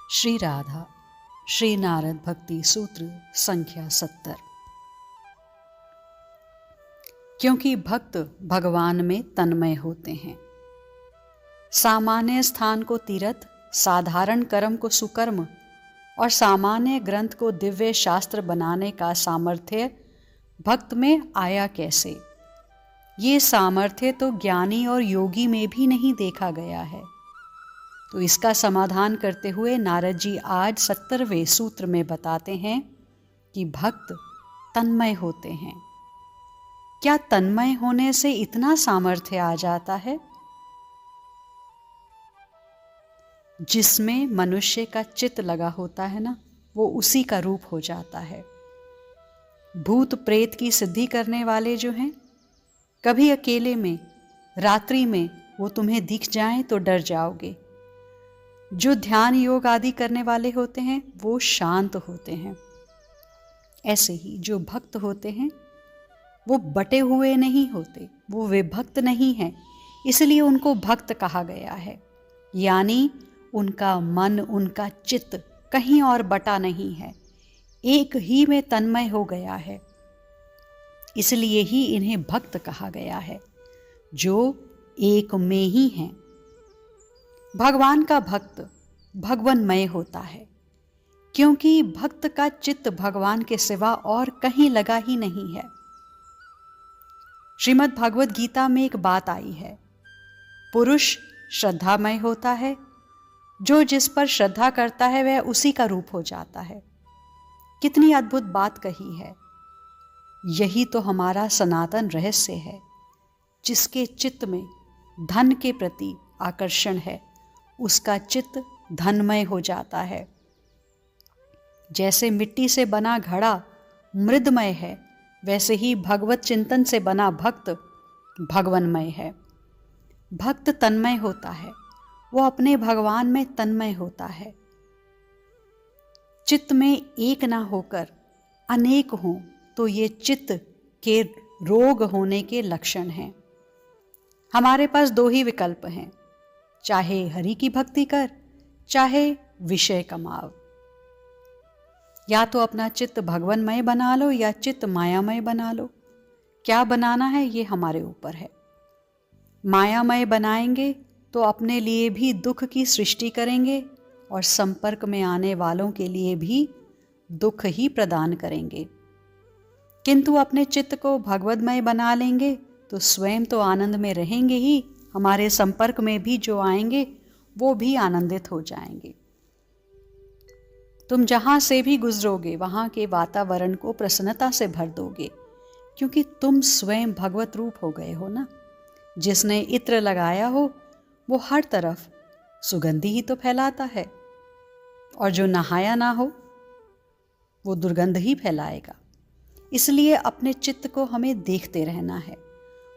श्री राधा श्री नारद भक्ति सूत्र संख्या 70। क्योंकि भक्त भगवान में तन्मय होते हैं। सामान्य स्थान को तीर्थ, साधारण कर्म को सुकर्म और सामान्य ग्रंथ को दिव्य शास्त्र बनाने का सामर्थ्य भक्त में आया कैसे? ये सामर्थ्य तो ज्ञानी और योगी में भी नहीं देखा गया है। तो इसका समाधान करते हुए नारद जी आज 70वें सूत्र में बताते हैं कि भक्त तन्मय होते हैं। क्या तन्मय होने से इतना सामर्थ्य आ जाता है? जिसमें मनुष्य का चित्त लगा होता है ना, वो उसी का रूप हो जाता है। भूत प्रेत की सिद्धि करने वाले जो हैं, कभी अकेले में रात्रि में वो तुम्हें दिख जाएं तो डर जाओगे। जो ध्यान योग आदि करने वाले होते हैं वो शांत होते हैं। ऐसे ही जो भक्त होते हैं वो बटे हुए नहीं होते, वो विभक्त नहीं हैं, इसलिए उनको भक्त कहा गया है। यानी उनका मन, उनका चित्त कहीं और बटा नहीं है, एक ही में तन्मय हो गया है। इसलिए ही इन्हें भक्त कहा गया है, जो एक में ही हैं। भगवान का भक्त भगवन्मय होता है, क्योंकि भक्त का चित्त भगवान के सिवा और कहीं लगा ही नहीं है। श्रीमद् भागवत गीता में एक बात आई है, पुरुष श्रद्धामय होता है, जो जिस पर श्रद्धा करता है वह उसी का रूप हो जाता है। कितनी अद्भुत बात कही है। यही तो हमारा सनातन रहस्य है। जिसके चित्त में धन के प्रति आकर्षण है, उसका चित्त धनमय हो जाता है। जैसे मिट्टी से बना घड़ा मृदमय है, वैसे ही भगवत चिंतन से बना भक्त भगवन्मय है। भक्त तन्मय होता है, वो अपने भगवान में तन्मय होता है। चित्त में एक ना होकर अनेक हों तो ये चित्त के रोग होने के लक्षण हैं। हमारे पास दो ही विकल्प हैं, चाहे हरि की भक्ति कर, चाहे विषय कमाओ। या तो अपना चित्त भगवन्मय बना लो या चित्त मायामय बना लो। क्या बनाना है ये हमारे ऊपर है। मायामय बनाएंगे तो अपने लिए भी दुख की सृष्टि करेंगे और संपर्क में आने वालों के लिए भी दुख ही प्रदान करेंगे। किंतु अपने चित्त को भगवद्मय बना लेंगे तो स्वयं तो आनंद में रहेंगे ही, हमारे संपर्क में भी जो आएंगे वो भी आनंदित हो जाएंगे। तुम जहां से भी गुजरोगे वहां के वातावरण को प्रसन्नता से भर दोगे, क्योंकि तुम स्वयं भगवत रूप हो गए हो ना। जिसने इत्र लगाया हो वो हर तरफ सुगंधी ही तो फैलाता है, और जो नहाया ना हो वो दुर्गंध ही फैलाएगा। इसलिए अपने चित्त को हमें देखते रहना है,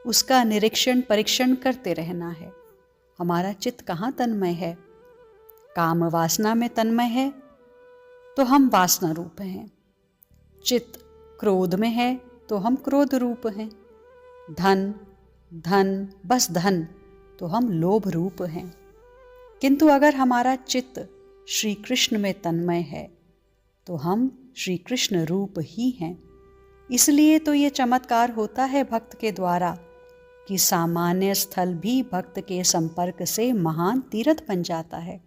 उसका निरीक्षण परीक्षण करते रहना है। हमारा चित्त कहाँ तन्मय है? काम वासना में तन्मय है तो हम वासना रूप हैं। चित्त क्रोध में है तो हम क्रोध रूप हैं। धन धन बस धन तो हम लोभ रूप हैं। किंतु अगर हमारा चित्त श्री कृष्ण में तन्मय है तो हम श्री कृष्ण रूप ही हैं। इसलिए तो ये चमत्कार होता है भक्त के द्वारा कि सामान्य स्थल भी भक्त के संपर्क से महान तीर्थ बन जाता है,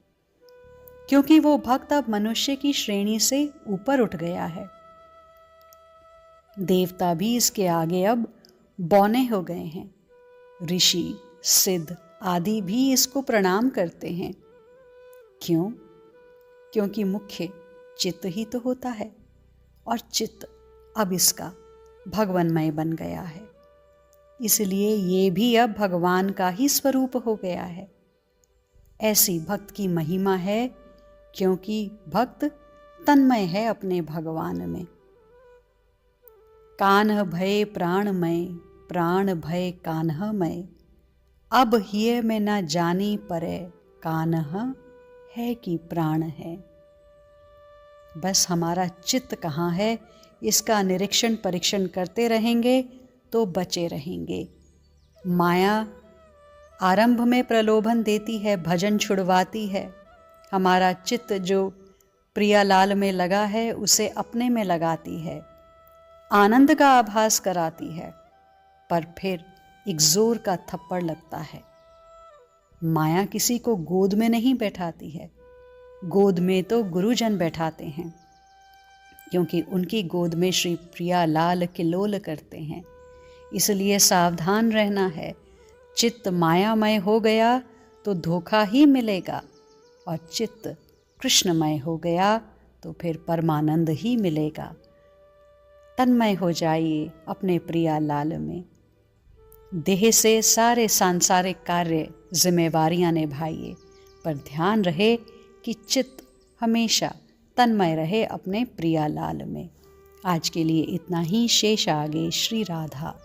क्योंकि वो भक्त अब मनुष्य की श्रेणी से ऊपर उठ गया है। देवता भी इसके आगे अब बौने हो गए हैं। ऋषि सिद्ध आदि भी इसको प्रणाम करते हैं। क्यों? क्योंकि मुख्य चित्त ही तो होता है, और चित्त अब इसका भगवन्मय बन गया है। इसलिए ये भी अब भगवान का ही स्वरूप हो गया है। ऐसी भक्त की महिमा है, क्योंकि भक्त तन्मय है अपने भगवान में। कान्ह भय प्राणमय, प्राण भय कान्हमय, अब हिय में न जानी परे, कान्ह है कि प्राण है। बस हमारा चित्त कहाँ है, इसका निरीक्षण परीक्षण करते रहेंगे तो बचे रहेंगे। माया आरंभ में प्रलोभन देती है, भजन छुड़वाती है, हमारा चित्त जो प्रियालाल में लगा है उसे अपने में लगाती है, आनंद का आभास कराती है, पर फिर एक जोर का थप्पड़ लगता है। माया किसी को गोद में नहीं बैठाती है, गोद में तो गुरुजन बैठाते हैं, क्योंकि उनकी गोद में श्री प्रियालाल किलोल करते हैं। इसलिए सावधान रहना है। चित्त मायामय हो गया तो धोखा ही मिलेगा, और चित्त कृष्णमय हो गया तो फिर परमानंद ही मिलेगा। तन्मय हो जाइए अपने प्रियालाल में। देह से सारे सांसारिक कार्य जिम्मेवारियां निभाइए, पर ध्यान रहे कि चित्त हमेशा तन्मय रहे अपने प्रियालाल में। आज के लिए इतना ही। शेष आगे। श्री राधा।